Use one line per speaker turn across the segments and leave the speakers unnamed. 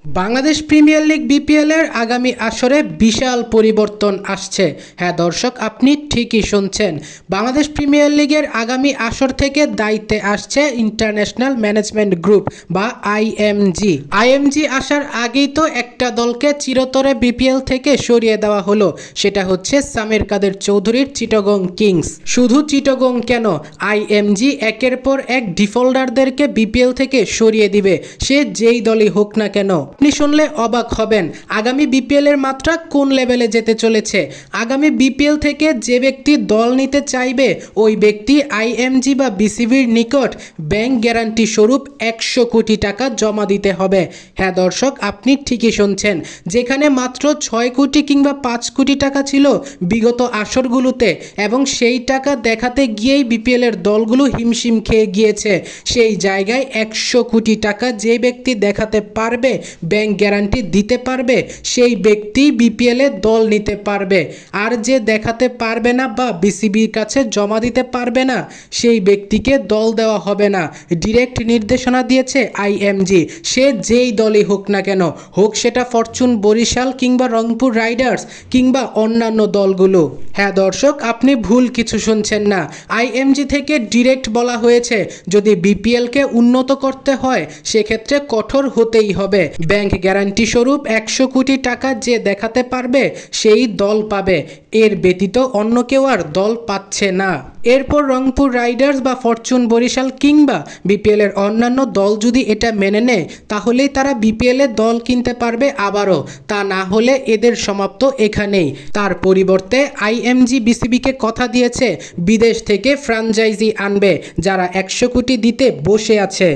Bangladesh premier league BPL এর আগামী আসরে বিশাল পরিবর্তন আসছে। হ্যাঁ দর্শক, আপনি ঠিকই শুনছেন। বাংলাদেশ প্রিমিয়ার লিগের আগামী আসর থেকে দায়িত্বে আসছে ইন্টারন্যাশনাল ম্যানেজমেন্ট গ্রুপ বা আইএমজি আসার আগেই তো একটা দলকে চিরতরে বিপিএল থেকে সরিয়ে দেওয়া হলো, সেটা হচ্ছে সামির কাদের চৌধুরীর চিটাগং কিংস। শুধু চিটাগং কেন, আইএমজি একের পর এক ডিফল্টারদেরকে বিপিএল থেকে সরিয়ে দিবে, সে যেই দলই হোক না কেন। আপনি শুনলে অবাক হবেন, আগামী বিপিএল এর মাত্রা কোন লেভেলে যেতে চলেছে। আগামী বিপিএল থেকে যে ব্যক্তি দল নিতে চাইবে ওই ব্যক্তি আইএমজি বা বিসিবির নিকট ব্যাংক গ্যারান্টি স্বরূপ 100 কোটি টাকা জমা দিতে হবে। হ্যাঁ দর্শক, আপনি ঠিকই শুনছেন। যেখানে মাত্র 6 কোটি কিংবা 5 কোটি টাকা ছিল বিগত আসরগুলোতে, এবং সেই টাকা দেখাতে গিয়েই বিপিএল এর দলগুলো হিমশিম খেয়ে গিয়েছে, সেই জায়গায় 100 কোটি টাকা যে ব্যক্তি দেখাতে পারবে, ব্যাংক গ্যারান্টি দিতে পারবে, সেই ব্যক্তি বিপিএল এ দল নিতে পারবে। আর যে দেখাতে পারবে না বা বিসিবির কাছে জমা দিতে পারবে না, সেই ব্যক্তিকে দল দেওয়া হবে না। ডিরেক্ট নির্দেশনা দিয়েছে আইএমজি, সে যেই দলই হোক না কেন, হোক সেটা ফরচুন বরিশাল কিংবা রংপুর রাইডার্স কিংবা অন্যান্য দলগুলো। হ্যাঁ দর্শক, আপনি ভুল কিছু শুনছেন না। আইএমজি থেকে ডিরেক্ট বলা হয়েছে, যদি বিপিএলকে উন্নত করতে হয় সেক্ষেত্রে কঠোর হতেই হবে। ব্যাংক গ্যারান্টি স্বরূপ 100 কোটি টাকা যে দেখাতে পারবে সেই দল পাবে, এর ব্যতীত অন্য কেউ আর দল পাচ্ছে না। এরপর রংপুর রাইডার্স বা ফরচুন বরিশাল কিংবা বিপিএল এর অন্যান্য দল যদি এটা মেনে নেয়, তাহলেই তারা বিপিএল এ দল কিনতে পারবে আবারও। তা না হলে এদের সমাপ্ত এখানেই। তার পরিবর্তে আইএমজি বিসিবিকে কথা দিয়েছে বিদেশ থেকে ফ্র্যাঞ্চাইজি আনবে, যারা 100 কোটি দিতে বসে আছে।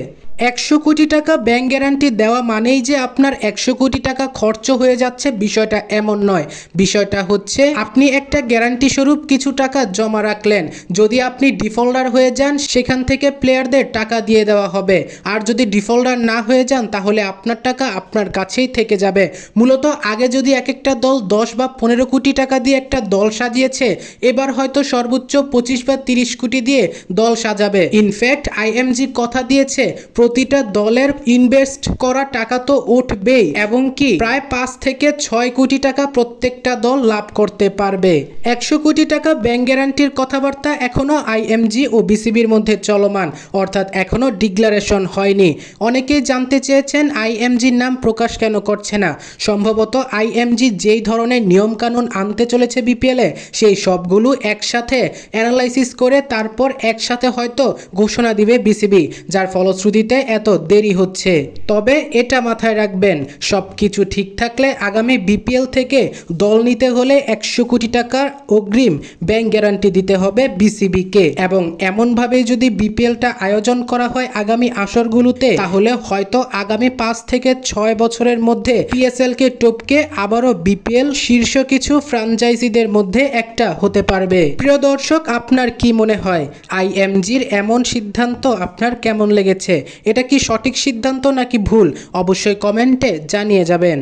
100 কোটি টাকা ব্যাংক গ্যারান্টি দেওয়া মানেই যে আপনার 100 কোটি টাকা খরচ হয়ে যাচ্ছে, বিষয়টা এমন নয়। বিষয়টা হচ্ছে, আপনি একটা গ্যারান্টি স্বরূপ কিছু টাকা জমা রাখলেন, যদি আপনি ডিফল্টার হয়ে যান সেখান থেকে প্লেয়ারদের টাকা দিয়ে দেওয়া হবে। আর যদি ডিফল্টার না হয়ে যান তাহলে আপনার টাকা আপনার কাছেই থেকে যাবে। মূলত আগে যদি এক একটা দল 10 বা 15 কোটি টাকা দিয়ে একটা দল সাজিয়েছে, এবার হয়তো সর্বোচ্চ 25 বা 30 কোটি দিয়ে দল সাজাবে। ইনফ্যাক্ট আইএমজি কথা দিয়েছে প্রতিটা দলের ইনভেস্ট করা টাকা তো উঠবেই, এবং কি প্রায় 5 থেকে 6 কোটি টাকা প্রত্যেকটা দল লাভ করতে পারবে। 100 কোটি টাকা ব্যাংক গ্যারান্টির কথাবার্তা এখনো আইএমজি ও বিসিবির মধ্যে চলমান, অর্থাৎ এখনো ডিক্লারেশন হয়নি। অনেকেই জানতে চেয়েছেন আইএমজির নাম প্রকাশ কেন করছে না। সম্ভবত আইএমজি যেই ধরনের নিয়মকানুন আনতে চলেছে বিপিএলে, সেই সবগুলো একসাথে অ্যানালাইসিস করে তারপর একসাথে হয়তো ঘোষণা দিবে বিসিবি, যার ফলশ্রুতিতে এত দেরি হচ্ছে। তবে এটা মাথায় রাখবেন, সবকিছু ঠিক থাকলে আগামী বিপিএল থেকে দল নিতে হলে 100 কোটি টাকার অগ্রিম ব্যাংক গ্যারান্টি দিতে হবে বিসিবিকে, এবং এমনভাবে যদি বিপিএলটা আয়োজন করা হয় আগামী আসরগুলোতে, তাহলে হয়তো আগামী 5 থেকে 6 বছরের মধ্যে পিএসএল কে টপকে আবারও বিপিএল শীর্ষ কিছু ফ্র্যাঞ্চাইজিদের মধ্যে একটা হতে পারবে। প্রিয় দর্শক, আপনার কি মনে হয় আইএমজির এমন সিদ্ধান্ত আপনার কেমন লেগেছে? এটা কি সঠিক সিদ্ধান্ত নাকি ভুল? অবশ্যই কমেন্টে জানিয়ে যাবেন।